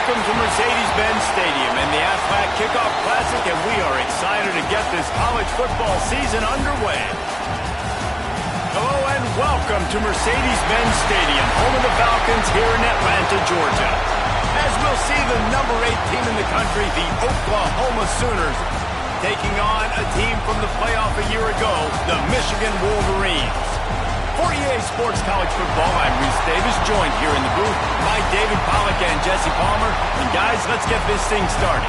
Welcome to Mercedes-Benz Stadium and the Aflac Kickoff Classic, and we are excited to get this college football season underway. Hello and welcome to Mercedes-Benz Stadium, home of the Falcons here in Atlanta, Georgia. As we'll see the number 8 team in the country, the Oklahoma Sooners, taking on a team from the playoff a year ago, the Michigan Wolverines. For EA Sports College Football, I'm Reese Davis, joined here in the booth by David Pollack and Jesse Palmer. And guys, let's get this thing started.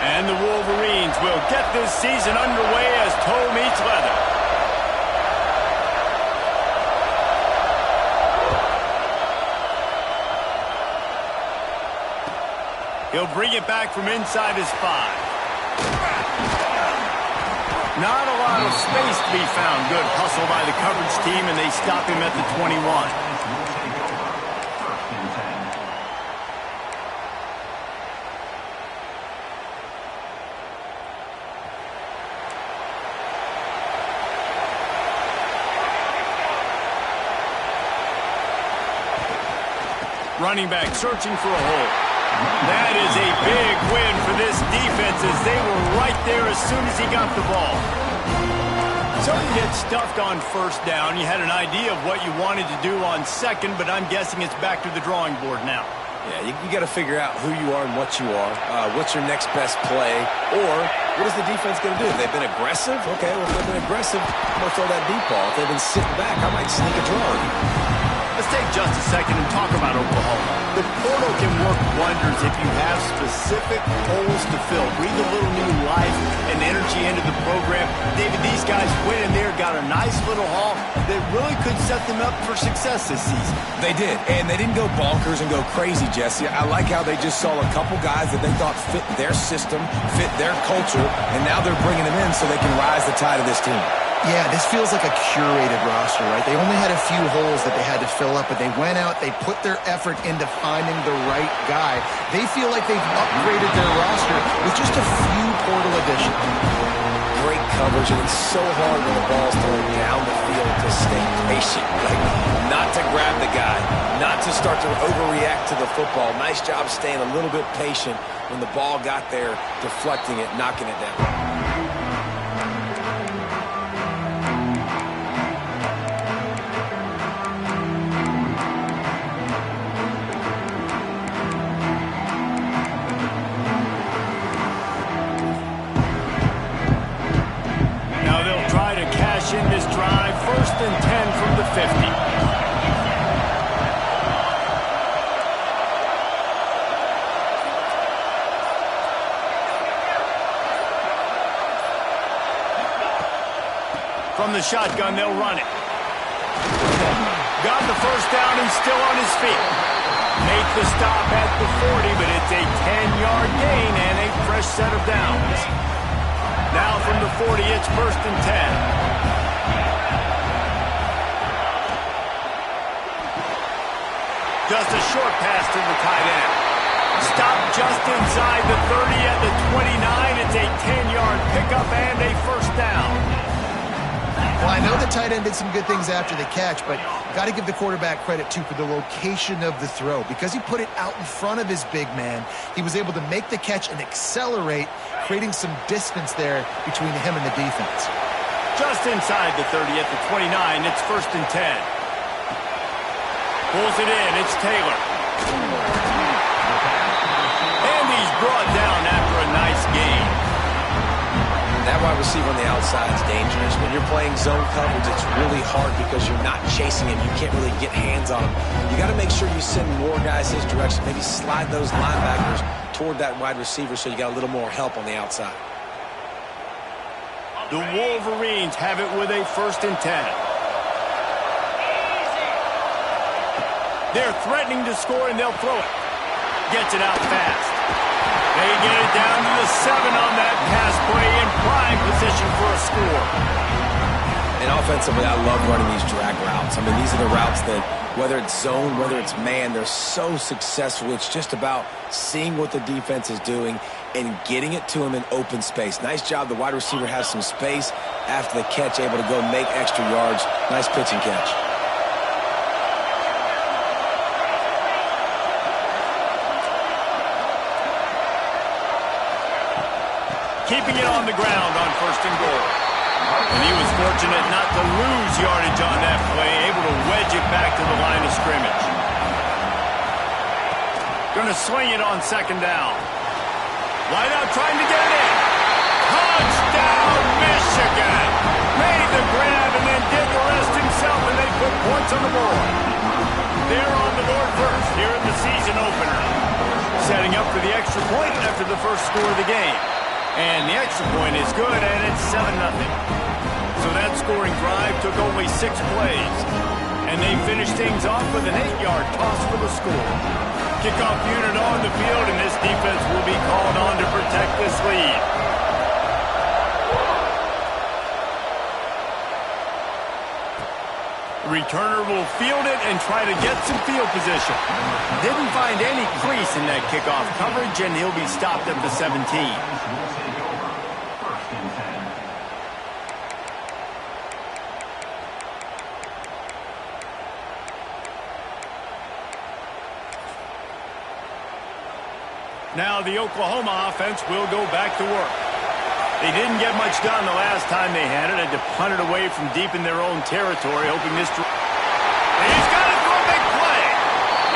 And the Wolverines will get this season underway as toe meets leather. He'll bring it back from inside his 5. Not a lot of space to be found. Good hustle by the coverage team, and they stop him at the 21. Running back searching for a hole. That is a big win for this defense as they were right there as soon as he got the ball. So you get stuffed on first down. You had an idea of what you wanted to do on second, but I'm guessing it's back to the drawing board now. Yeah, you got to figure out who you are and what you are. What's your next best play? Or what is the defense going to do? They've been aggressive? Okay, well, if they've been aggressive, I'm going to throw that deep ball. If they've been sitting back, I might sneak a draw on you. Let's take just a second and talk about Oklahoma. The portal can work wonders if you have specific holes to fill. Breathe a little new life and energy into the program. David, these guys went in there, got a nice little haul that really could set them up for success this season. They did, and they didn't go bonkers and go crazy, Jesse. I like how they just saw a couple guys that they thought fit their system, fit their culture, and now they're bringing them in so they can rise the tide of this team. Yeah, this feels like a curated roster, right? They only had a few holes that they had to fill up, but they went out, they put their effort into finding the right guy. They feel like they've upgraded their roster with just a few portal additions. Great coverage, and it's so hard when the ball's thrown down the field to stay patient. Like, not to grab the guy, not to start to overreact to the football. Nice job staying a little bit patient when the ball got there, deflecting it, knocking it down. In this drive, 1st and 10 from the 50. From the shotgun, they'll run it. Got the first down and still on his feet. Make the stop at the 40, but it's a 10-yard gain and a fresh set of downs. Now from the 40, it's 1st and 10. Just a short pass to the tight end. Stop just inside the 30 at the 29. It's a 10-yard pickup and a first down. Well, I know the tight end did some good things after the catch, but got to give the quarterback credit, too, for the location of the throw. Because he put it out in front of his big man, he was able to make the catch and accelerate, creating some distance there between him and the defense. Just inside the 30 at the 29, it's 1st and 10. Pulls it in, it's Taylor. And he's brought down after a nice gain. That wide receiver on the outside is dangerous. When you're playing zone coverage, it's really hard because you're not chasing him. You can't really get hands on him. You got to make sure you send more guys his direction. Maybe slide those linebackers toward that wide receiver so you got a little more help on the outside. The Wolverines have it with a 1st and 10. They're threatening to score, and they'll throw it. Gets it out fast. They get it down to the 7 on that pass play in prime position for a score. And offensively, I love running these drag routes. I mean, these are the routes that, whether it's zone, whether it's man, they're so successful. It's just about seeing what the defense is doing and getting it to him in open space. Nice job. The wide receiver has some space after the catch, able to go make extra yards. Nice pitch and catch. Keeping it on the ground on 1st and goal. And he was fortunate not to lose yardage on that play, able to wedge it back to the line of scrimmage. Going to swing it on 2nd down. Wide out trying to get it in. Touchdown, Michigan! Made the grab and then did the rest himself, and they put points on the board. They're on the board first here in the season opener. Setting up for the extra point after the first score of the game. And the extra point is good, and it's 7-0. So that scoring drive took only 6 plays. And they finished things off with an 8-yard toss for the score. Kickoff unit on the field, and this defense will be called on to protect this lead. Returner will field it and try to get some field position. Didn't find any crease in that kickoff coverage, and he'll be stopped at the 17. Now the Oklahoma offense will go back to work. They didn't get much done the last time they had it. Had to punt it away from deep in their own territory, hoping this... And he's got it for a big play.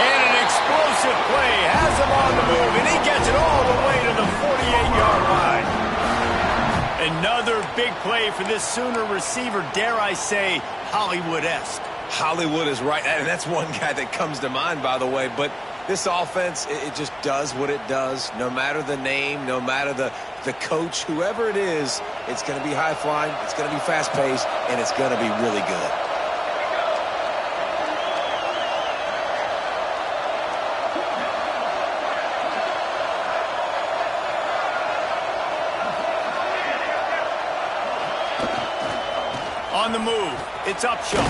And an explosive play has him on the move, and he gets it all the way to the 48-yard line. Another big play for this Sooner receiver, dare I say, Hollywood-esque. Hollywood is right, and that's one guy that comes to mind, by the way, but this offense, it just does what it does. No matter the name, no matter the coach, whoever it is, it's going to be high-flying, it's going to be fast-paced, and it's going to be really good. On the move, it's Upshaw.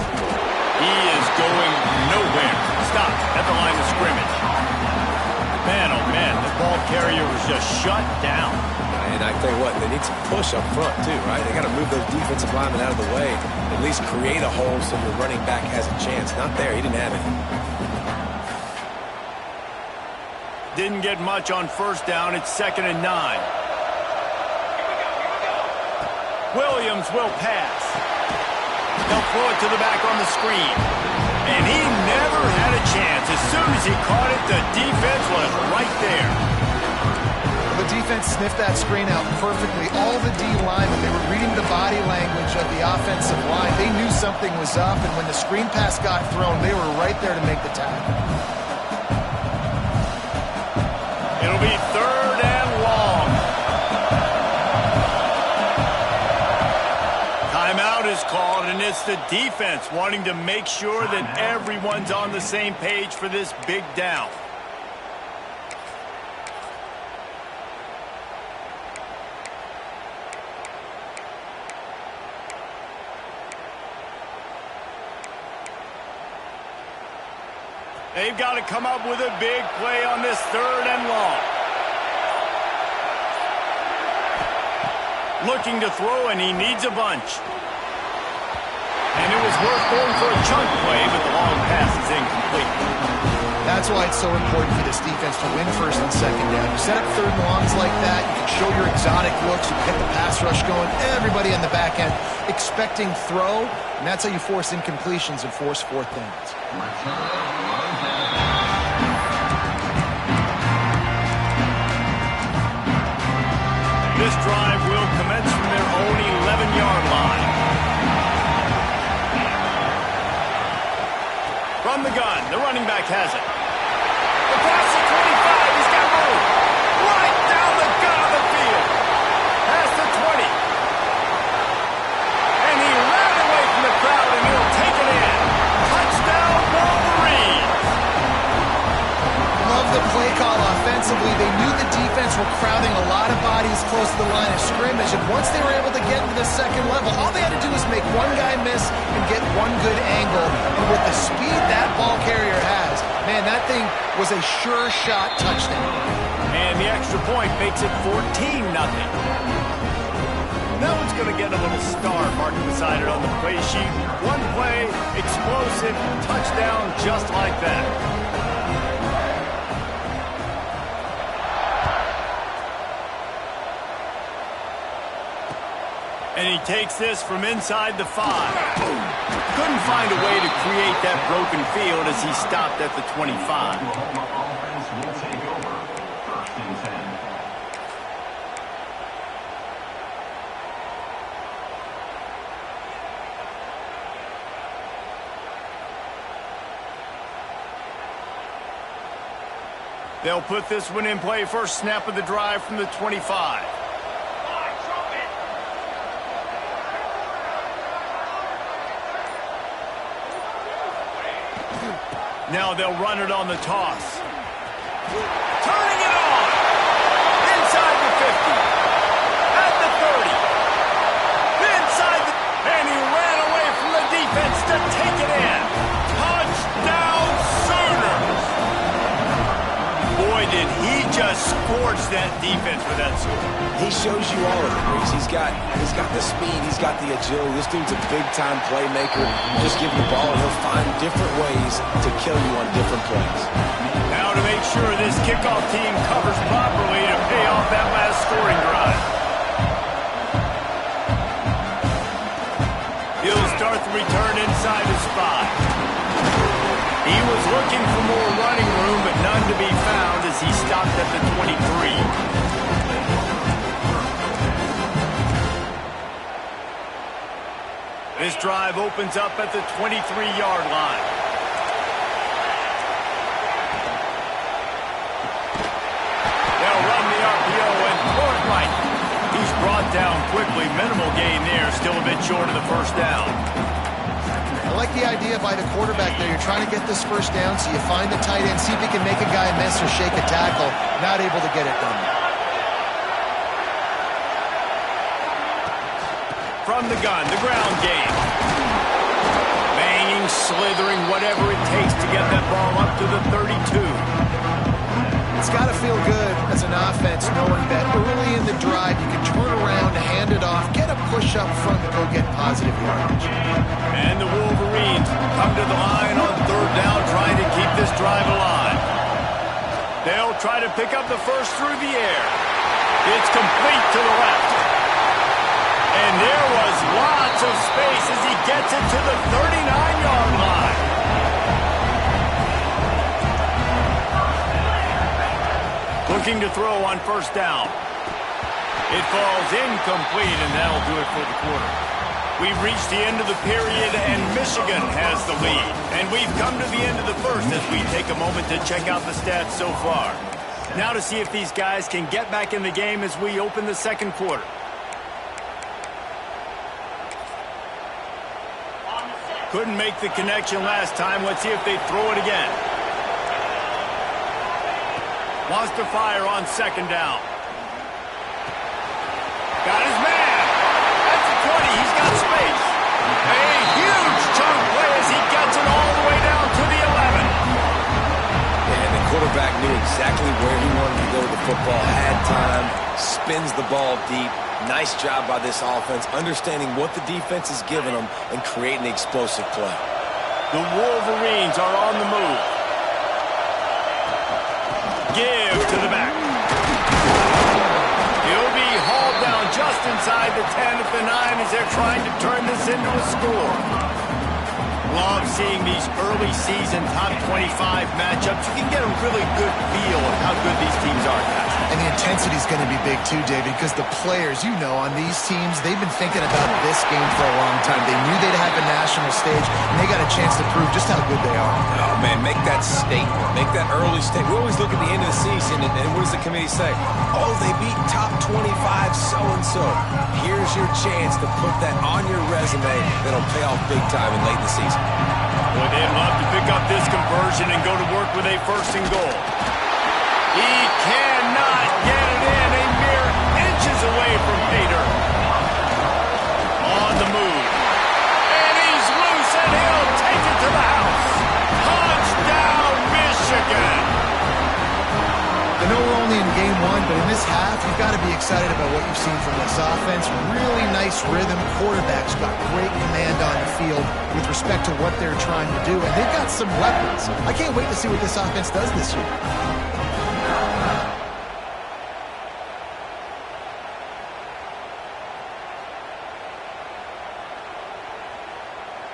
He is going nowhere. Stopped at the line of scrimmage. Man, oh man, the ball carrier was just shut down. And I tell you what, they need some push up front too, right? They got to move those defensive linemen out of the way. At least create a hole so your running back has a chance. Not there, he didn't have it. Didn't get much on 1st down. It's 2nd and 9. Williams will pass. They'll throw it to the back on the screen. And he never had a chance. As soon as he caught it, the defense was right there. The defense sniffed that screen out perfectly. All the D linemen, they were reading the body language of the offensive line. They knew something was up, and when the screen pass got thrown, they were right there to make the tackle. It'll be 3rd and long. Timeout is called, and it's the defense wanting to make sure that everyone's on the same page for this big down. They've got to come up with a big play on this 3rd and long. Looking to throw, and he needs a bunch. And it was worth going for a chunk play, but the long pass is incomplete. That's why it's so important for this defense to win 1st and 2nd down. You set up 3rd and longs like that, you can show your exotic looks, you can get the pass rush going, everybody on the back end expecting throw, and that's how you force incompletions and force 4th downs. This drive will commence from their own 11-yard line. From the gun, the running back has it. The pass to 25, he's got room. Right down the gut of the field. Past the 20. And he ran away from the crowd, and he'll take it in. Touchdown, Wolverines. Love the play call offensively. They knew the defense were crowding a lot of bodies close to the line of scrimmage, and once they were able to get into the second level, all they had to do was make one guy miss and get one good angle. And with the speed that ball carrier has, man, that thing was a sure shot touchdown. And the extra point makes it 14-0. That one's going to get a little star marked beside it on the play sheet. One play, explosive, touchdown just like that. And he takes this from inside the 5. Couldn't find a way to create that broken field as he stopped at the 25. They'll put this one in play first snap of the drive from the 25. Now they'll run it on the toss. Turning it on. Inside the 50. At the 30. Inside the... And he ran away from the defense to take it in. Touchdown Sooners. Boy, did he just scorch that defense with that score. He shows you all of it, Reese. He's got the speed, he's got the agility. This dude's a big-time playmaker. Just give him the ball, and he'll find different ways to kill you on different plays. Now to make sure this kickoff team covers properly to pay off that last scoring drive. He'll start the return inside his 5. He was looking for more running room, but none to be found as he stopped at the 23. This drive opens up at the 23-yard line. They'll run the RPO and Court right. He's brought down quickly. Minimal gain there, still a bit short of the first down. I like the idea by the quarterback there. You're trying to get this first down, so you find the tight end, see if he can make a guy miss or shake a tackle. Not able to get it done. From the gun, the ground game. Banging, slithering, whatever it takes to get that ball up to the 32. It's got to feel good as an offense knowing that early in the drive you can turn around, hand it off, get a push up front to go get positive yardage. And the Wolverines come to the line on third down, trying to keep this drive alive. They'll try to pick up the first through the air. It's complete to the left. And there was lots of space as he gets it to the 39-yard line. Looking to throw on first down. It falls incomplete, and that'll do it for the quarter. We've reached the end of the period, and Michigan has the lead. And we've come to the end of the first as we take a moment to check out the stats so far. Now to see if these guys can get back in the game as we open the second quarter. Couldn't make the connection last time. Let's see if they throw it again. Wants to fire on second down. Got his man. That's a 20. He's got space. A huge chunk play as he gets it all the way down to the 11. And the quarterback knew exactly where he wanted to go with the football. Had time. Spins the ball deep. Nice job by this offense, understanding what the defense is giving them and creating the explosive play. The Wolverines are on the move. Give to the back. He'll be hauled down just inside the 10 at the 9 as they're trying to turn this into a score. Love seeing these early season top 25 matchups. You can get a really good feel of how good these teams are, guys. And the intensity is going to be big too, David, because the players, you know, on these teams, they've been thinking about this game for a long time. They knew they'd have a national stage, and they got a chance to prove just how good they are. Oh, man, make that statement. Make that early statement. We always look at the end of the season, and what does the committee say? Oh, they beat top 25 so-and-so. Here's your chance to put that on your resume that'll pay off big time in late in the season. Boy, they'd love to pick up this conversion and go to work with a first and goal. He cannot get it in. But in this half, you've got to be excited about what you've seen from this offense. Really nice rhythm. Quarterback's got great command on the field with respect to what they're trying to do. And they've got some weapons. I can't wait to see what this offense does this year.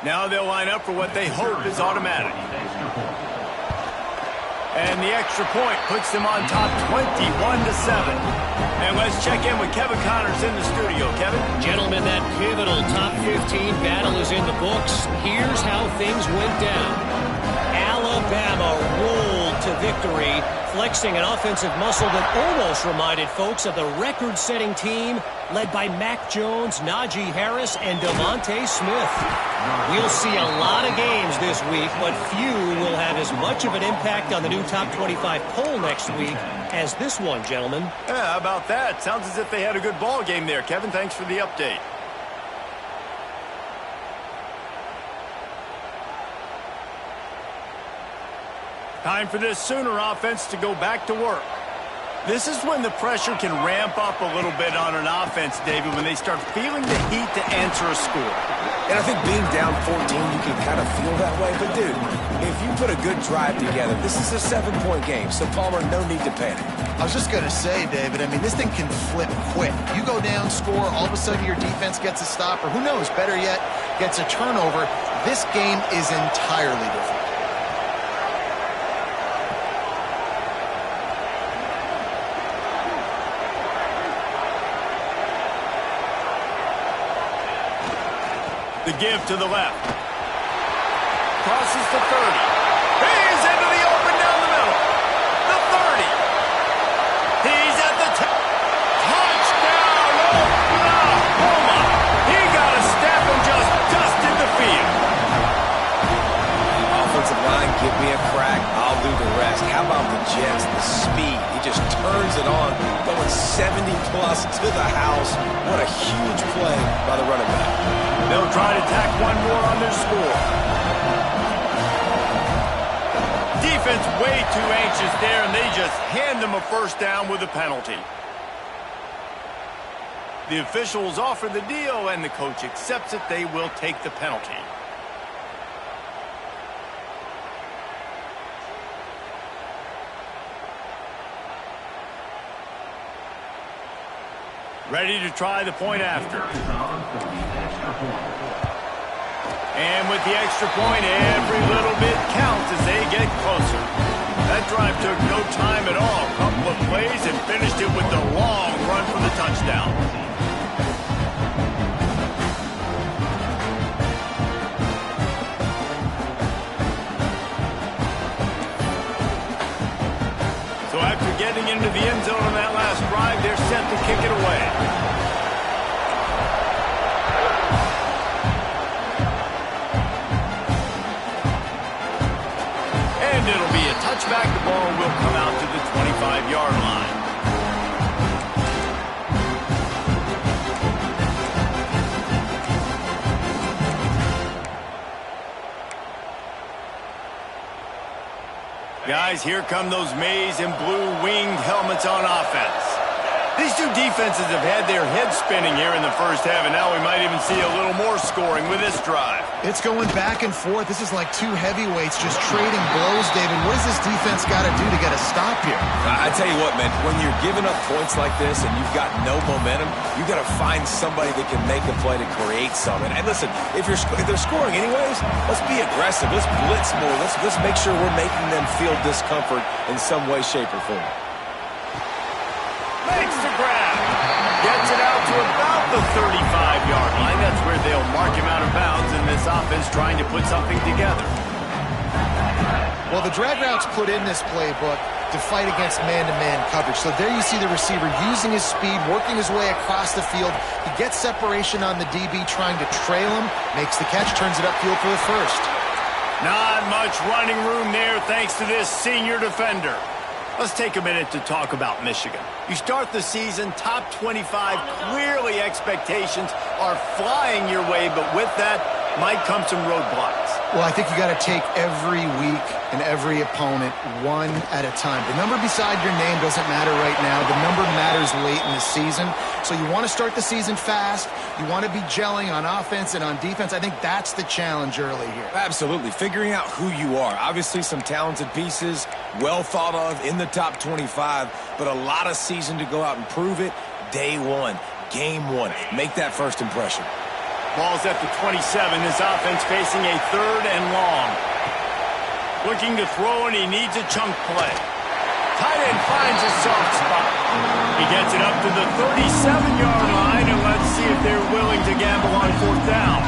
Now they'll line up for what they hope is automatic. And the extra point puts them on top 21-7. And let's check in with Kevin Connors in the studio. Kevin? Gentlemen, that pivotal top 15 battle is in the books. Here's how things went down. Alabama rolled to victory, flexing an offensive muscle that almost reminded folks of the record-setting team led by Mac Jones, Najee Harris, and Devontae Smith. We'll see a lot of games this week, but few will have as much of an impact on the new top 25 poll next week as this one, gentlemen. Yeah, how about that? Sounds as if they had a good ball game there. Kevin, thanks for the update. Time for this Sooner offense to go back to work. This is when the pressure can ramp up a little bit on an offense, David, when they start feeling the heat to answer a score. And I think being down 14, you can kind of feel that way. But, dude, if you put a good drive together, this is a 7-point game. So, Palmer, no need to panic. I was just going to say, David, I mean, this thing can flip quick. You go down, score, all of a sudden your defense gets a stop, or who knows, better yet, gets a turnover. This game is entirely different. The give to the left. Crosses the 30. He's into the open down the middle. The 30. He's at the touchdown, Oklahoma. He got a step and just dusted the field. Offensive line, give me a crack. I'll do the rest. How about the Jets, the speed? He just turns it on, going 70-plus to the house. What a huge play by the running back. They'll try to tack one more on their score. Defense way too anxious there, and they just hand them a first down with a penalty. The officials offer the deal, and the coach accepts it. They will take the penalty. Ready to try the point after. And with the extra point, every little bit counts as they get closer. That drive took no time at all. A couple of plays and finished it with the long run for the touchdown. So after getting into the end zone on that last drive, they're set to kick it away. And it'll be a touchback. The ball will come out to the 25-yard line. Guys, here come those maize and blue winged helmets on offense. These two defenses have had their heads spinning here in the first half, and now we might even see a little more scoring with this drive. It's going back and forth. This is like two heavyweights just trading blows, David. What does this defense got to do to get a stop here? I tell you what, man, when you're giving up points like this and you've got no momentum, you got to find somebody that can make a play to create something. And listen, if they're scoring anyways, let's be aggressive. Let's blitz more. Let's make sure we're making them feel discomfort in some way, shape, or form. Makes the grab. Gets it out to about the 35-yard line. That's where they'll mark him out of bounds in this offense trying to put something together. Well, the drag routes put in this playbook to fight against man-to-man coverage. So there you see the receiver using his speed, working his way across the field. He gets separation on the DB, trying to trail him, makes the catch, turns it upfield for the first. Not much running room there thanks to this senior defender. Let's take a minute to talk about Michigan. You start the season top 25. Clearly expectations are flying your way, but with that, might come some roadblocks. Well, I think you got to take every week and every opponent one at a time. The number beside your name doesn't matter right now. The number matters late in the season. So you want to start the season fast. You want to be gelling on offense and on defense. I think that's the challenge early here. Absolutely. Figuring out who you are. Obviously some talented pieces, well thought of in the top 25, but a lot of season to go out and prove it. Day one, game one. Make that first impression. Ball's at the 27. This offense facing a 3rd and long. Looking to throw, and he needs a chunk play. Tight end finds a soft spot. He gets it up to the 37-yard line, and let's see if they're willing to gamble on 4th down.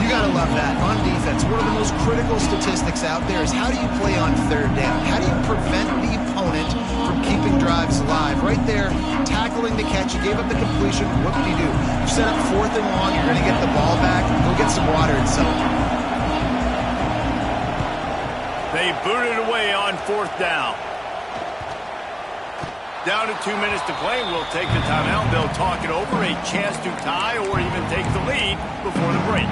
You got to love that. On defense, one of the most critical statistics out there is how do you play on 3rd down? How do you prevent the opponent from keeping drives alive? Right there, tackling the catch. You gave up the completion. What did you do? You set up 4th and long. You're going to get the ball back. Go get some water and celebrate. They boot it away on 4th down. Down to 2 minutes to play. We'll take the timeout. They'll talk it over. A chance to tie or even take the lead before the break.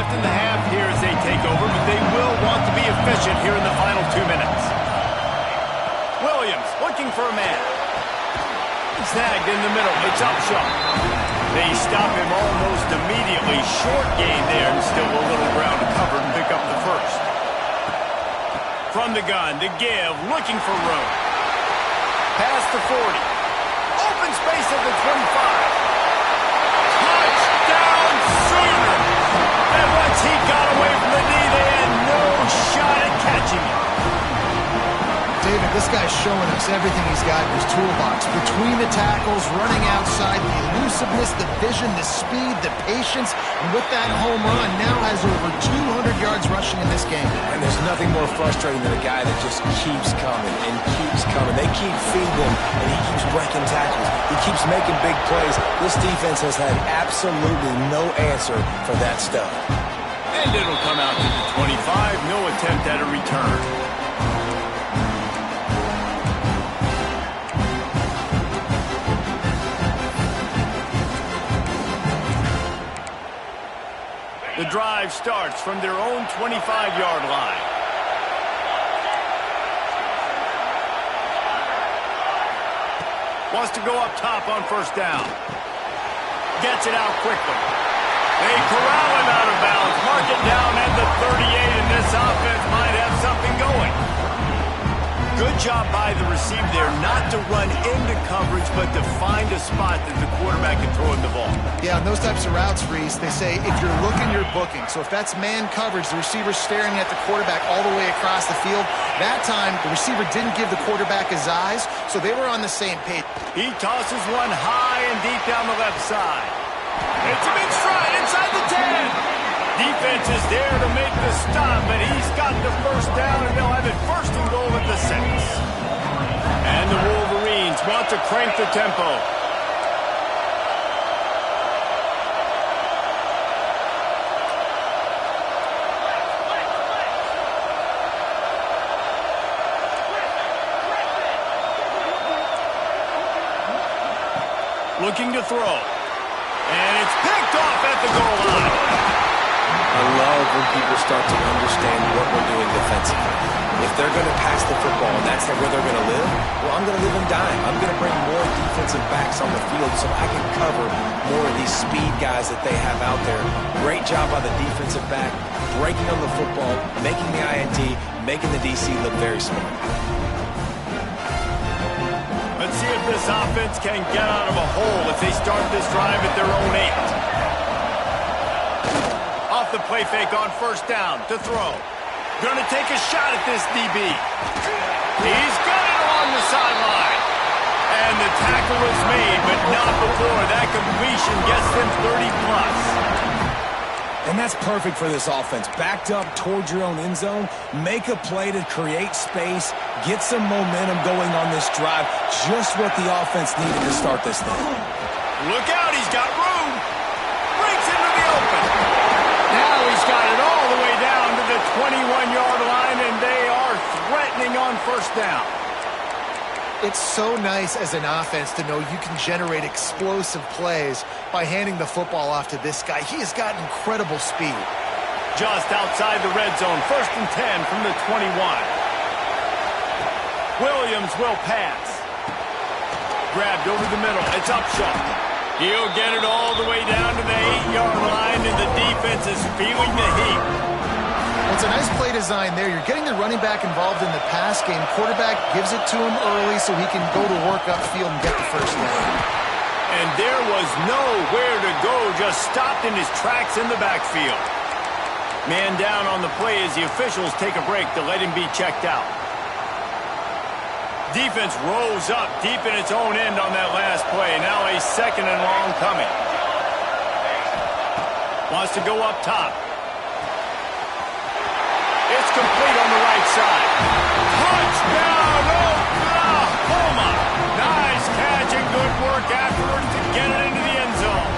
In the half here as they take over, but they will want to be efficient here in the final 2 minutes. Williams looking for a man. Snagged in the middle. It's Upshaw. They stop him almost immediately. Short gain there, and still a little ground covered and pick up the first. From the gun to give, looking for room. Past the 40. Open space at the 25. Touchdown Sooner! And once he got away from the knee, they had no shot at catching him. David, this guy's showing us everything he's got in his toolbox. Between the tackles, running outside, the elusiveness, the vision, the speed, the patience, and with that home run, now has over 200 yards rushing in this game. And there's nothing more frustrating than a guy that just keeps coming and keeps coming. They keep feeding him, and he keeps breaking tackles. He keeps making big plays. This defense has had absolutely no answer for that stuff. And it'll come out to the 25. No attempt at a return. The drive starts from their own 25-yard line. Wants to go up top on 1st down. Gets it out quickly. They corral him out of bounds. Mark it down at the 38, and this offense might have something going. Good job by the receiver there, not to run into coverage, but to find a spot that the quarterback can throw in the ball. Yeah, on those types of routes, Reese, they say if you're looking, you're booking. So if that's man coverage, the receiver's staring at the quarterback all the way across the field. That time, the receiver didn't give the quarterback his eyes, so they were on the same page. He tosses one high and deep down the left side. It's a big stride inside the 10. Defense is there to make the stop, but he's got the 1st down, and they'll have it 1st and goal at the 6. And the Wolverines want to crank the tempo. Looking to throw. And it's picked off at the goal line. I love when people start to understand what we're doing defensively. If they're going to pass the football and that's where they're going to live, well, I'm going to live and die. I'm going to bring more defensive backs on the field so I can cover more of these speed guys that they have out there. Great job by the defensive back, breaking on the football, making the INT, making the DC look very smart. Let's see if this offense can get out of a hole if they start this drive at their own 8. Off the play fake on 1st down to throw. Gonna take a shot at this DB. He's got it along the sideline. And the tackle is made, but not before that completion gets them 30+. And that's perfect for this offense. Backed up towards your own end zone, make a play to create space, get some momentum going on this drive. Just what the offense needed to start this thing. Look out, he's got room. Breaks into the open. Now he's got it all the way down to the 21-yard line, and they are threatening on first down. It's so nice as an offense to know you can generate explosive plays by handing the football off to this guy. He has got incredible speed. Just outside the red zone, 1st and 10 from the 21. Williams will pass. Grabbed over the middle. It's Upshaw. He'll get it all the way down to the 8-yard line, and the defense is feeling the heat. It's a nice play design there. You're getting the running back involved in the pass game. Quarterback gives it to him early so he can go to work upfield and get the first down. And there was nowhere to go, just stopped in his tracks in the backfield. Man down on the play as the officials take a break to let him be checked out. Defense rose up deep in its own end on that last play. Now a 2nd and long coming. Wants to go up top. It's complete on the right side. Touchdown, Oklahoma! Nice catch and good work afterwards to get it into the end zone.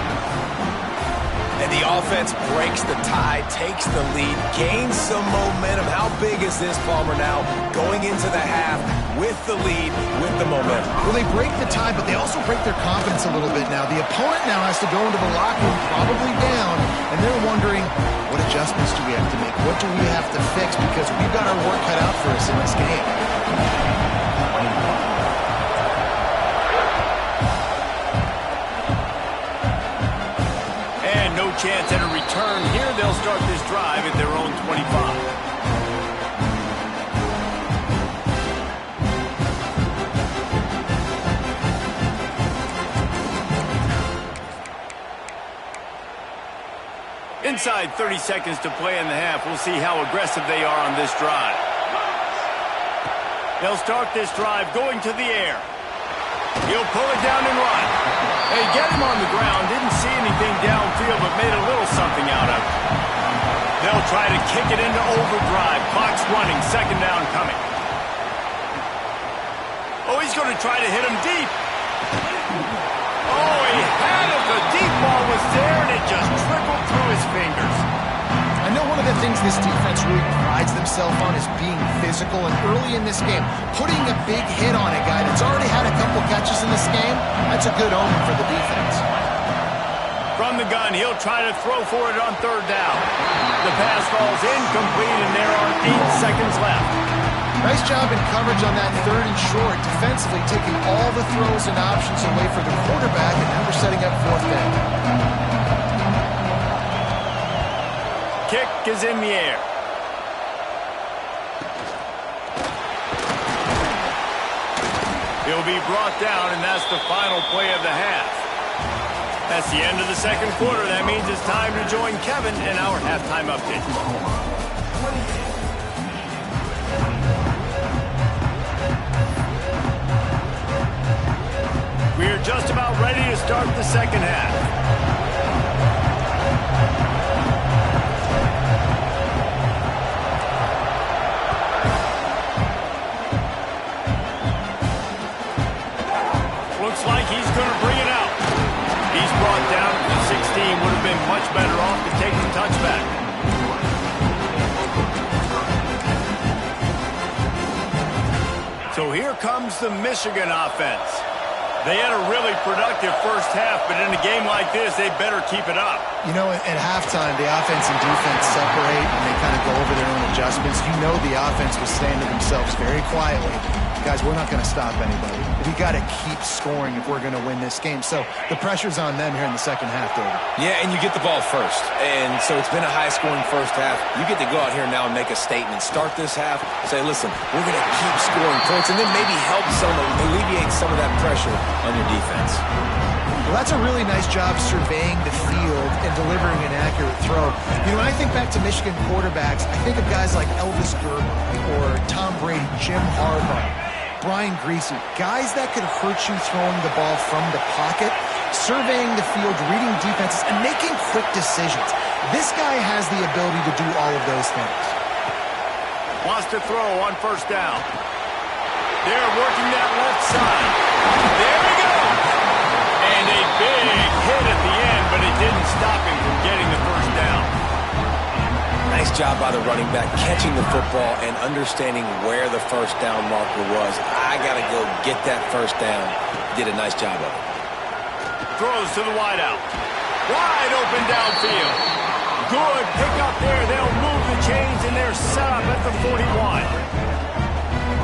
And the offense breaks the tie, takes the lead, gains some momentum. How big is this, Palmer, now going into the half with the lead, with the momentum? Well, they break the tie, but they also break their confidence a little bit now. The opponent now has to go into the locker room, probably down, and they're wondering, what adjustments do we have to make? What do we have to fix? Because we've got our work cut out for us in this game. Chance at a return here. They'll start this drive at their own 25. Inside 30 seconds to play in the half. We'll see how aggressive they are on this drive. They'll start this drive going to the air. He'll pull it down and run. They get him on the ground. Didn't see anything downfield, but made a little something out of it. They'll try to kick it into overdrive. Clock's running. 2nd down coming. Oh, he's going to try to hit him deep. Oh, he had it. The deep ball was there, and it just trickled through his fingers. I know one of the things this defense really prides themselves on is being physical, and early in this game, putting a big hit on a guy that's already had a couple catches in this game, that's a good omen for the defense. From the gun, he'll try to throw for it on 3rd down. The pass falls incomplete, and there are 8 seconds left. Nice job in coverage on that 3rd and short, defensively taking all the throws and options away from the quarterback, and now we're setting up 4th down. Kick is in the air. He'll be brought down, and that's the final play of the half. That's the end of the 2nd quarter. That means it's time to join Kevin in our halftime update. We're just about ready to start the 2nd half. Looks like he's going to bring it out. He's brought down to the 16. Would have been much better off to take the touchback. So here comes the Michigan offense. They had a really productive first half, but in a game like this, they better keep it up. You know, at halftime, the offense and defense separate, and they kind of go over their own adjustments. You know the offense was saying to themselves very quietly, guys, we're not going to stop anybody. We got to keep scoring if we're going to win this game. So the pressure's on them here in the 2nd half, David. Yeah, and you get the ball first. And so it's been a high-scoring first half. You get to go out here now and make a statement. Start this half, say, listen, we're going to keep scoring points, and then maybe help alleviate some of that pressure on your defense. Well, that's a really nice job surveying the field and delivering an accurate throw. You know, when I think back to Michigan quarterbacks, I think of guys like Elvis Gerber or Tom Brady, Jim Harbaugh, Brian Griese, guys that could hurt you throwing the ball from the pocket. surveying the field, reading defenses, and making quick decisions. This guy has the ability to do all of those things. Wants to throw on first down. They're working that left side. There he goes. And a big hit at the end, but it didn't stop him from getting the first down. Nice job by the running back, catching the football and understanding where the first down marker was. I got to go get that first down. Did a nice job of it. Throws to the wideout. Wide open downfield. Good pickup there. They'll move the chains, and they're set up at the 41.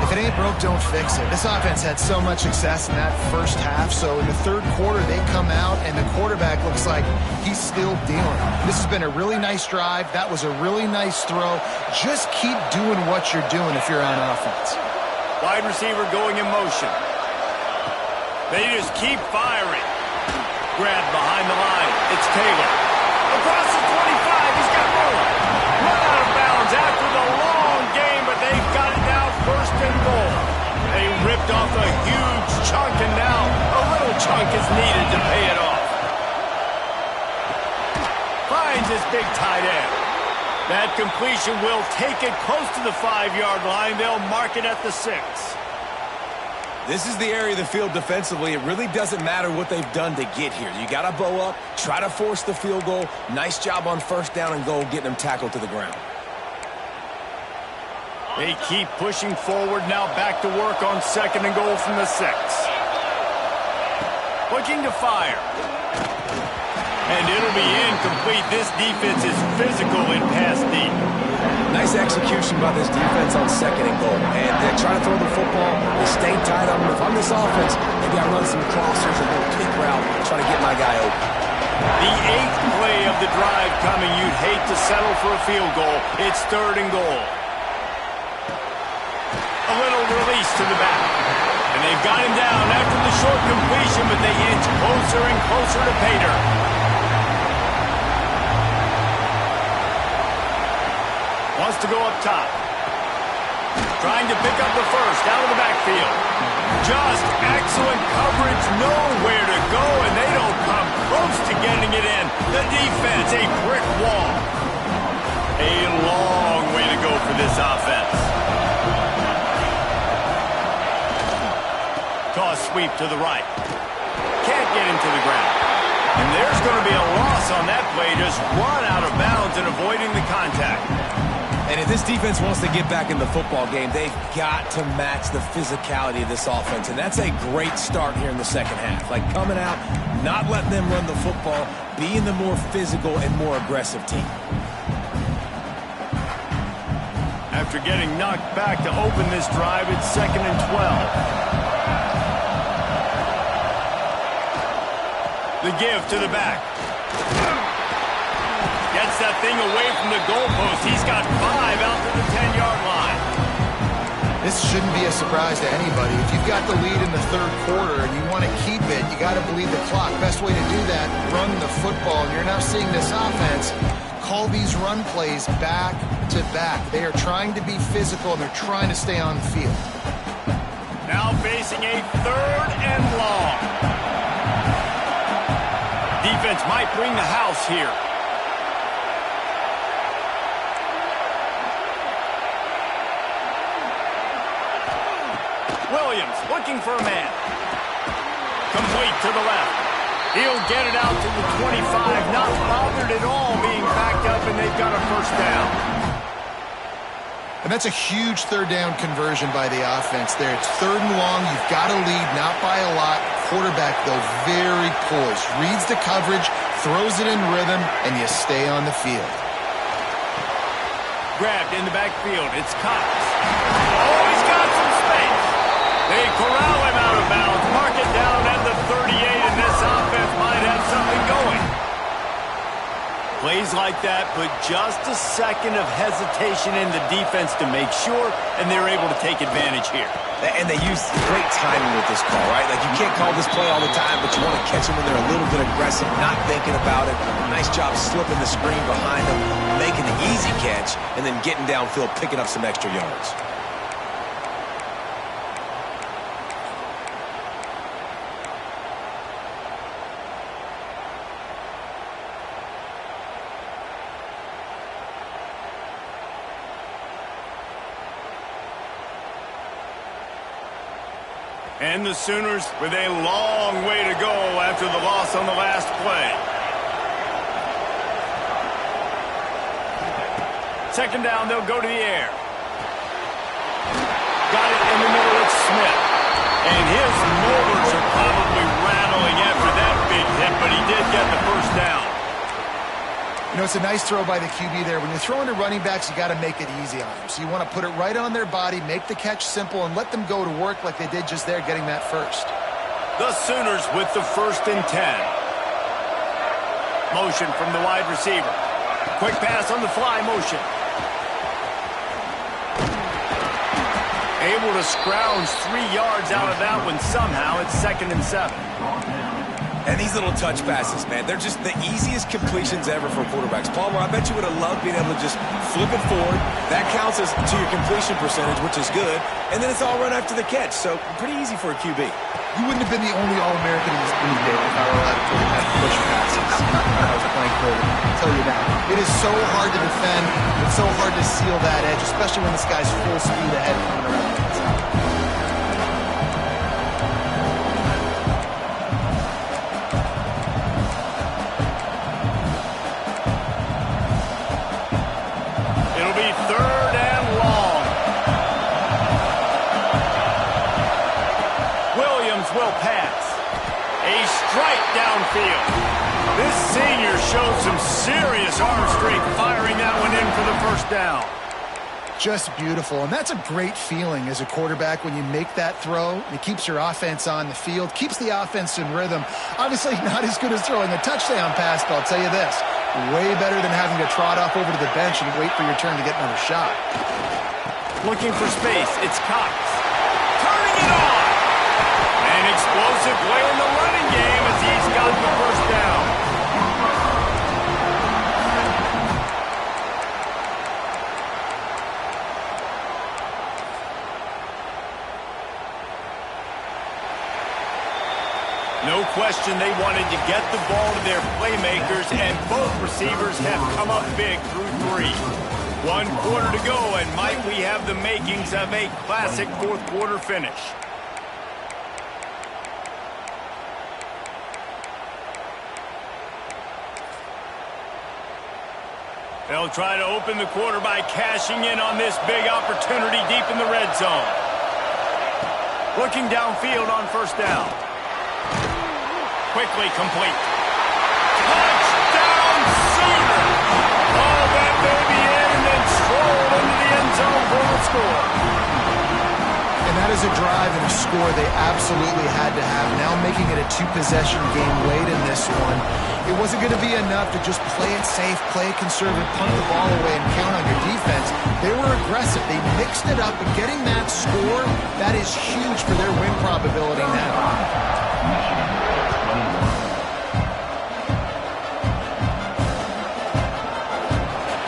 If it ain't broke, don't fix it. This offense had so much success in that first half, so in the third quarter, they come out, and the quarterback looks like he's still dealing. This has been a really nice drive. That was a really nice throw. Just keep doing what you're doing if you're on offense. Wide receiver going in motion. They just keep firing. Grabbed behind the line. It's Taylor. Across the 25. He's got room. Run out of bounds after the long game, but they've got it now first and goal. They ripped off a huge chunk, and now a little chunk is needed to pay it off. Finds his big tight end. That completion will take it close to the 5-yard line. They'll mark it at the 6. This is the area of the field defensively. It really doesn't matter what they've done to get here. You got to bow up, try to force the field goal. Nice job on first down and goal, getting them tackled to the ground. They keep pushing forward, now back to work on second and goal from the 6. Looking to fire. And it'll be incomplete. This defense is physical in pass deep. Nice execution by this defense on second and goal. And they're trying to throw the football. They stay tight on them. If I'm this offense, maybe I run some crossers, a little kick route, try to get my guy open. The 8th play of the drive coming. You'd hate to settle for a field goal. It's third and goal. A little release to the back. And they've got him down after the short completion, but they inch closer and closer to pay dirt. Wants to go up top. Trying to pick up the first out of the backfield. Just excellent coverage, nowhere to go, and they don't come close to getting it in. The defense, a brick wall. A long way to go for this offense. Toss sweep to the right. Can't get into the ground. And there's going to be a loss on that play. Just run out of bounds and avoiding the contact. And if this defense wants to get back in the football game, they've got to match the physicality of this offense. And that's a great start here in the second half. Like coming out, not letting them run the football, being the more physical and more aggressive team. After getting knocked back to open this drive, it's second and 12. The give to the back. Gets that thing away from the goalpost. He's got 5 out to the 10-yard line. This shouldn't be a surprise to anybody. If you've got the lead in the third quarter and you want to keep it, you got to bleed the clock. Best way to do that, run the football. And you're now seeing this offense call these run plays back to back. They are trying to be physical, and they're trying to stay on the field. Now facing a third and long. Defense might bring the house here. Williams looking for a man. Complete to the left. He'll get it out to the 25. Not bothered at all being backed up, and they've got a first down. And that's a huge third down conversion by the offense there. It's third and long. You've got to lead, not by a lot. Quarterback, though, very poised. Reads the coverage, throws it in rhythm, and you stay on the field. Grabbed in the backfield. It's Cox. Oh, he's got some space. They corral him out of bounds. Mark it down at the 38, and this offense might have something going. Plays like that put just a second of hesitation in the defense to make sure, and they're able to take advantage here. And they use great timing with this call, right? Like, you can't call this play all the time, but you want to catch them when they're a little bit aggressive, not thinking about it. Nice job slipping the screen behind them, making the easy catch, and then getting downfield, picking up some extra yards. And the Sooners with a long way to go after the loss on the last play. Second down, they'll go to the air. Got it in the middle, it's Smith. And his molars are probably rattling after that big hit, but he did get the first down. You know, it's a nice throw by the QB there. When you're throwing to running backs, you got to make it easy on them. So you want to put it right on their body, make the catch simple, and let them go to work like they did just there, getting that first. The Sooners with the 1st and 10. Motion from the wide receiver. Quick pass on the fly motion. Able to scrounge 3 yards out of that one somehow. It's 2nd and 7. And these little touch passes, man, they're just the easiest completions ever for quarterbacks. Palmer, I bet you would have loved being able to just flip it forward. That counts as to your completion percentage, which is good. And then it's all run after the catch. So pretty easy for a QB. You wouldn't have been the only All-American in this league, Dave, if I were allowed to put him at push passes when I was playing quarterback. I'll tell you that. It is so hard to defend. It's so hard to seal that edge, especially when this guy's full speed ahead coming around the inside. Will pass. A strike downfield. This senior showed some serious arm strength firing that one in for the first down. Just beautiful, and that's a great feeling as a quarterback when you make that throw. It keeps your offense on the field, keeps the offense in rhythm. Obviously not as good as throwing a touchdown pass, but I'll tell you this, way better than having to trot off over to the bench and wait for your turn to get another shot. Looking for space, it's Cox. Turning it on! An explosive play in the running game as he's got the first down. No question they wanted to get the ball to their playmakers, and both receivers have come up big through 3. 1 quarter to go, and might we have the makings of a classic fourth quarter finish. They'll try to open the quarter by cashing in on this big opportunity deep in the red zone. Looking downfield on first down. Quickly complete. Touchdown Sooner! Oh, that baby in and then strolled into the end zone for the score. And that is a drive and a score they absolutely had to have. Now making it a 2-possession game late in this one. It wasn't going to be enough to just play it safe, play it conservative, punt the ball away, and count on your defense. They were aggressive. They mixed it up, and getting that score, that is huge for their win probability now.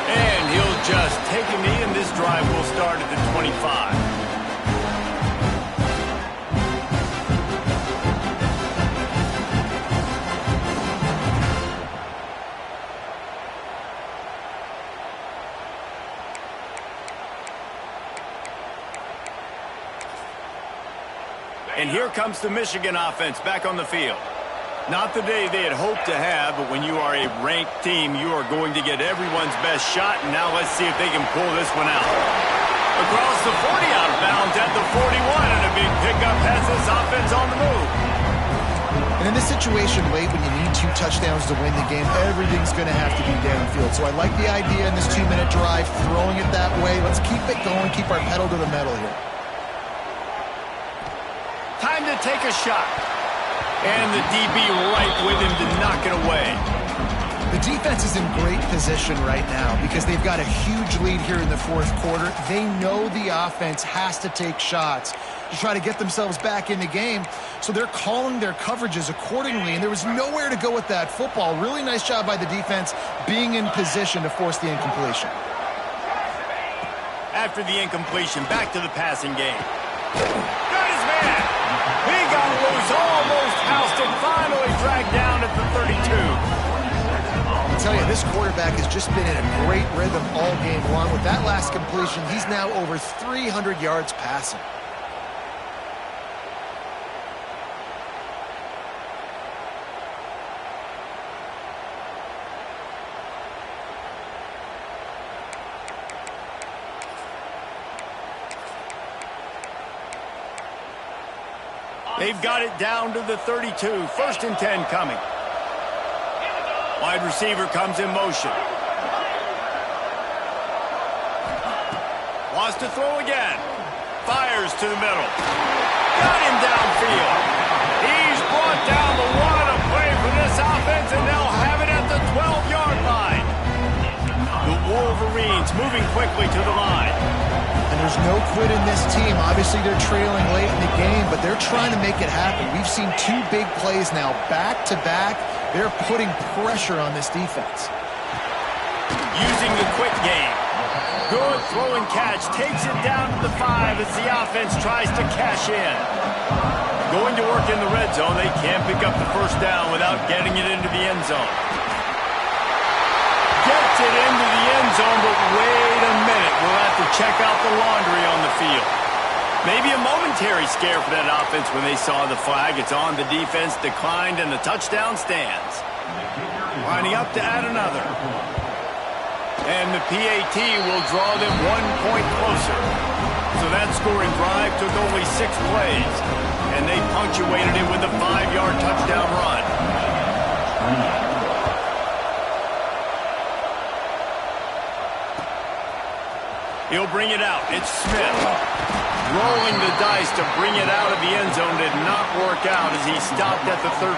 And he'll just take a knee, and this drive will start at the 25. And here comes the Michigan offense back on the field. Not the day they had hoped to have, but when you are a ranked team, you are going to get everyone's best shot. And now let's see if they can pull this one out. Across the 40 out of bounds at the 41, and a big pickup has this offense on the move. And in this situation late, when you need 2 touchdowns to win the game, everything's going to have to be downfield. So I like the idea in this 2-minute drive, throwing it that way. Let's keep it going, keep our pedal to the metal here. Time to take a shot. And the DB right with him to knock it away. The defense is in great position right now because they've got a huge lead here in the fourth quarter. They know the offense has to take shots to try to get themselves back in the game. So they're calling their coverages accordingly, and there was nowhere to go with that football. Really nice job by the defense being in position to force the incompletion. After the incompletion, back to the passing game. Got his man. He got loose, almost housed and finally dragged down at the 32. I tell you, this quarterback has just been in a great rhythm all game long. With that last completion, he's now over 300 yards passing. They've got it down to the 32. 1st and 10 coming. Wide receiver comes in motion. Wants to throw again. Fires to the middle. Got him downfield. He's brought down, but what a play for this offense, and they'll have it at the 12-yard line. The Wolverines moving quickly to the line. And there's no quit in this team. Obviously, they're trailing late in the game, but they're trying to make it happen. We've seen 2 big plays now, back-to-back. They're putting pressure on this defense. Using the quick game. Good throw and catch. Takes it down to the 5 as the offense tries to cash in. Going to work in the red zone. They can't pick up the 1st down without getting it into the end zone. Gets it into the end zone, but wait a minute. We'll have to check out the laundry on the field. Maybe a momentary scare for that offense when they saw the flag. It's on, the defense declined, and the touchdown stands. Lining up to add another. And the PAT will draw them 1 point closer. So that scoring drive took only 6 plays, and they punctuated it with a 5-yard touchdown run. He'll bring it out. It's Smith. Rolling the dice to bring it out of the end zone did not work out as he stopped at the 13.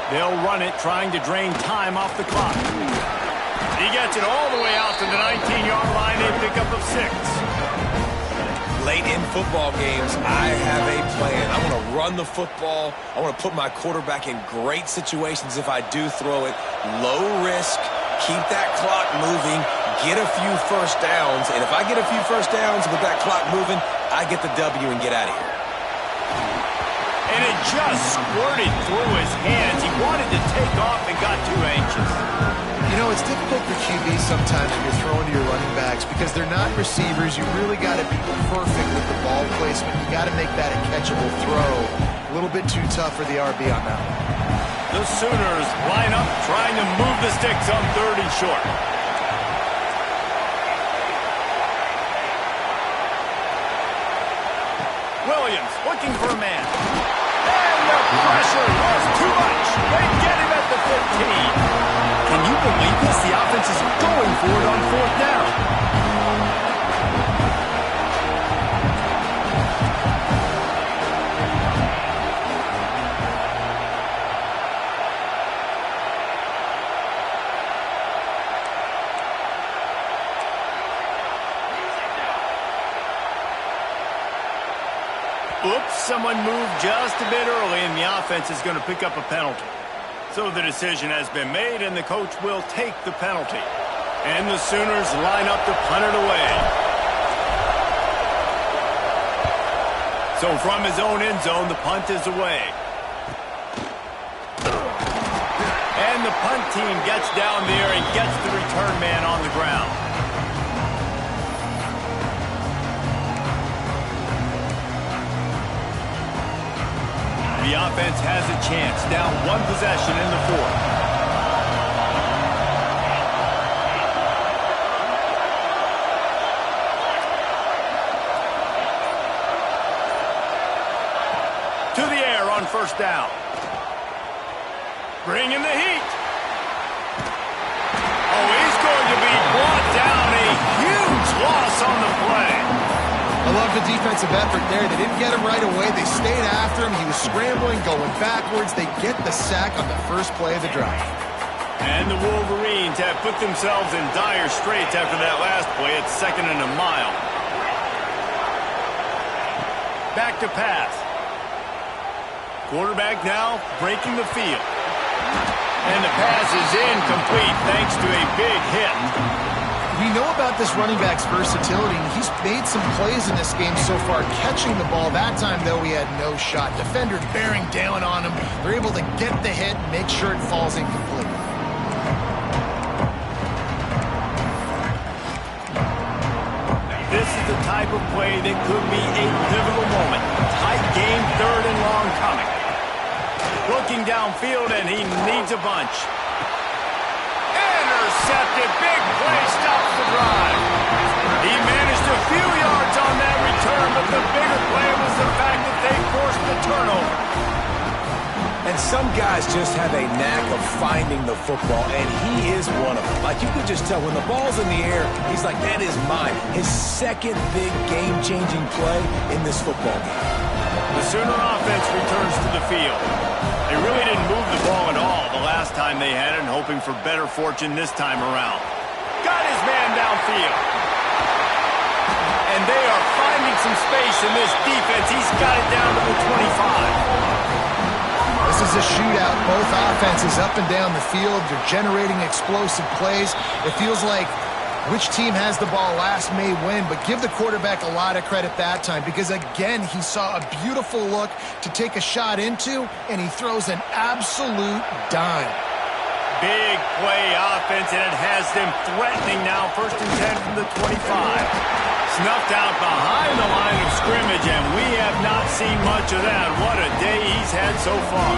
They'll run it, trying to drain time off the clock. He gets it all the way out to the 19-yard line, a pickup of 6. Late in football games, I have a plan. I want to run the football. I want to put my quarterback in great situations if I do throw it. Low risk, keep that clock moving, get a few 1st downs. And if I get a few 1st downs with that clock moving, I get the W and get out of here. And it just squirted through his hands. He wanted to take off and got too anxious. You know, it's difficult for QBs sometimes when you're throwing to your running backs because they're not receivers. You really got to be perfect with the ball placement. You got to make that a catchable throw. A little bit too tough for the RB on that one. The Sooners line up, trying to move the sticks on 3rd and short. Williams looking for a man. And the pressure was too much. They get him at the 15. Can you believe this? The offense is going for it on 4th down. Oops, someone moved just a bit early, and the offense is going to pick up a penalty. So the decision has been made, and the coach will take the penalty. And the Sooners line up to punt it away. So from his own end zone, the punt is away. And the punt team gets down there and gets the return man on the ground. The offense has a chance, down 1 possession in the 4th. To the air on 1st down. Bringing the heat. Oh, he's going to be brought down. A huge loss on the play. I love the defensive effort there. They didn't get him right away. They stayed after him. He was scrambling, going backwards. They get the sack on the first play of the drive. And the Wolverines have put themselves in dire straits after that last play at 2nd and a mile. Back to pass. Quarterback now breaking the field. And the pass is incomplete thanks to a big hit. We know about this running back's versatility, and he's made some plays in this game so far, catching the ball. That time, though, he had no shot. Defenders bearing down on him. They're able to get the hit and make sure it falls incomplete. This is the type of play that could be a pivotal moment. Tight game, 3rd and long coming. Looking down downfield, and he needs a bunch. Intercepted. Big play stops the drive. He managed a few yards on that return, but the bigger play was the fact that they forced the turnover. And some guys just have a knack of finding the football, and he is one of them. Like, you could just tell when the ball's in the air, he's like, that is mine. His second big game-changing play in this football game. The Sooner offense returns to the field. They really didn't move the ball at all the last time they had it, and hoping for better fortune this time around. Got his man downfield. And they are finding some space in this defense. He's got it down to the 25. This is a shootout. Both offenses up and down the field. They're generating explosive plays. It feels like which team has the ball last may win, but give the quarterback a lot of credit that time because, again, he saw a beautiful look to take a shot into, and he throws an absolute dime. Big play offense, and it has them threatening now. 1st and 10 from the 25. Snuffed out behind the line of scrimmage, and we have not seen much of that. What a day he's had so far.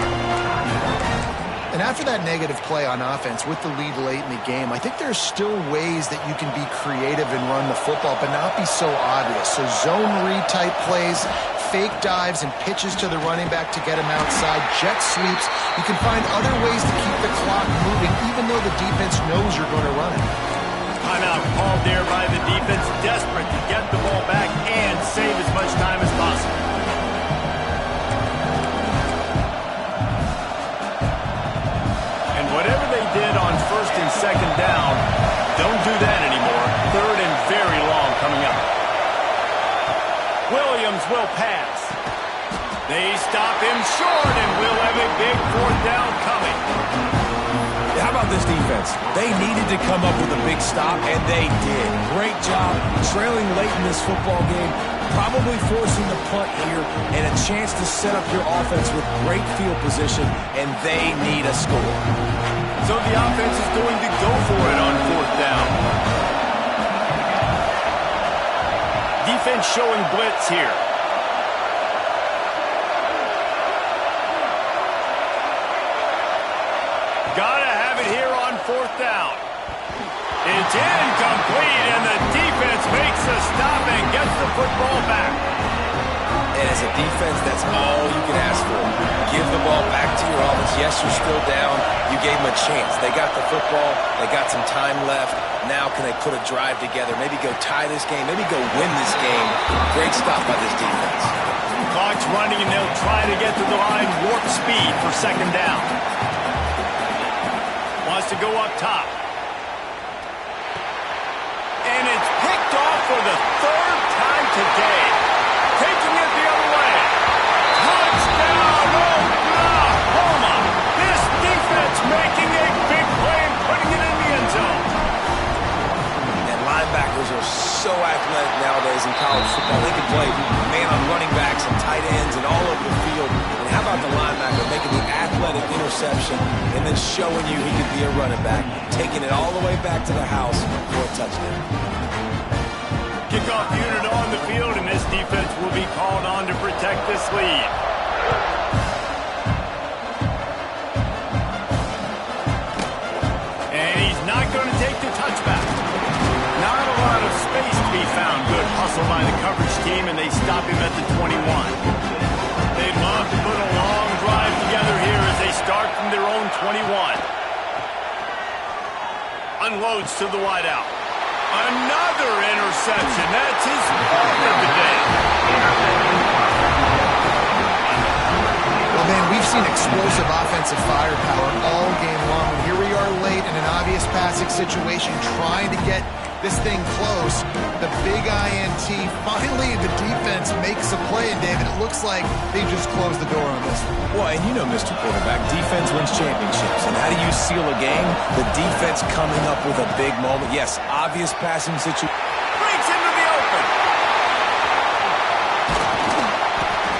And after that negative play on offense with the lead late in the game, I think there's still ways that you can be creative and run the football, but not be so obvious. So zone read type plays, fake dives and pitches to the running back to get him outside, jet sweeps. You can find other ways to keep the clock moving, even though the defense knows you're going to run it. Timeout called there by the defense, desperate to get the ball back and save as much time as possible. And whatever they did on 1st and 2nd down, don't do that anymore. 3rd and very long coming up. Williams will pass. They stop him short, and we'll have a big 4th down coming. How about this defense? They needed to come up with a big stop, and they did. Great job trailing late in this football game, probably forcing the punt here, and a chance to set up your offense with great field position, and they need a score. So the offense is going to go for it on 4th down. Defense showing blitz here. Gotta have it here on 4th down. It's incomplete, and the defense makes a stop and gets the football back. And as a defense, that's all you can ask for. Give the ball back to your offense. Yes, you're still down. You gave them a chance. They got the football. They got some time left. Now can they put a drive together? Maybe go tie this game. Maybe go win this game. Great stop by this defense. Clock's running, and they'll try to get to the line. Warp speed for 2nd down. Wants to go up top. And it's picked off for the 3rd time today. Taking it the other way. Touchdown, Oklahoma. This defense making a big play and putting it in the end zone. And linebackers are so athletic nowadays in college football. They can play man on running backs and tight ends and all over the field. And how about the linebacker making the athletic interception and then showing you he could be a running back, taking it all the way back to the house for a touchdown. Kickoff unit on the field, and this defense will be called on to protect this lead. And he's not going to take the touchback. Not a lot of space to be found. Good hustle by the coverage team, and they stop him at the 21. They'd love to put a long drive together here as they start from their own 21. Unloads to the wideout. Another interception. That's his 4th of the day. Well, man, we've seen explosive offensive firepower all game long. And here we are late in an obvious passing situation, trying to get this thing close. The big INT. Finally, the defense makes a play, and David, it looks like they just closed the door on this one. Well, and you know, Mr. Quarterback, defense wins championships. And how do you seal a game? The defense coming up with a big moment. Yes, obvious passing situation. Breaks into the open.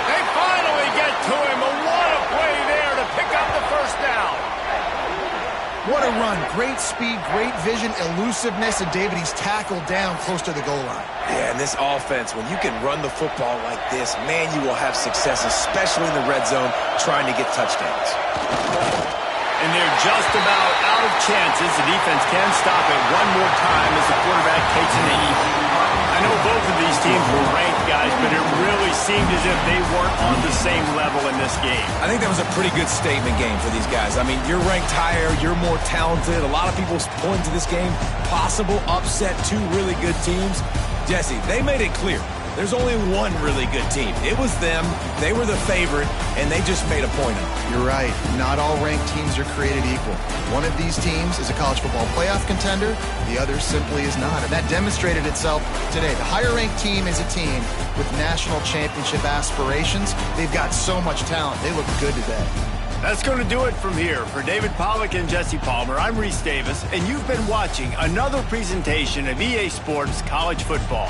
They finally get to him. What a play there to pick up the 1st down. What a run run, great speed, great vision, elusiveness, and David, he's tackled down close to the goal line. Yeah, and this offense, when you can run the football like this, man, you will have success, especially in the red zone, trying to get touchdowns. And they're just about out of chances. The defense can stop it one more time as the quarterback takes a knee. I know both of these teams were ranked, guys, but it really seemed as if they weren't on the same level in this game. I think that was a pretty good statement game for these guys. I mean, you're ranked higher, you're more talented. A lot of people point to this game, possible upset, two really good teams. Jesse, they made it clear. There's only one really good team. It was them. They were the favorite, and they just made a point of it. You're right. Not all ranked teams are created equal. One of these teams is a college football playoff contender. The other simply is not. And that demonstrated itself today. The higher-ranked team is a team with national championship aspirations. They've got so much talent. They look good today. That's going to do it from here. For David Pollack and Jesse Palmer, I'm Reese Davis, and you've been watching another presentation of EA Sports College Football.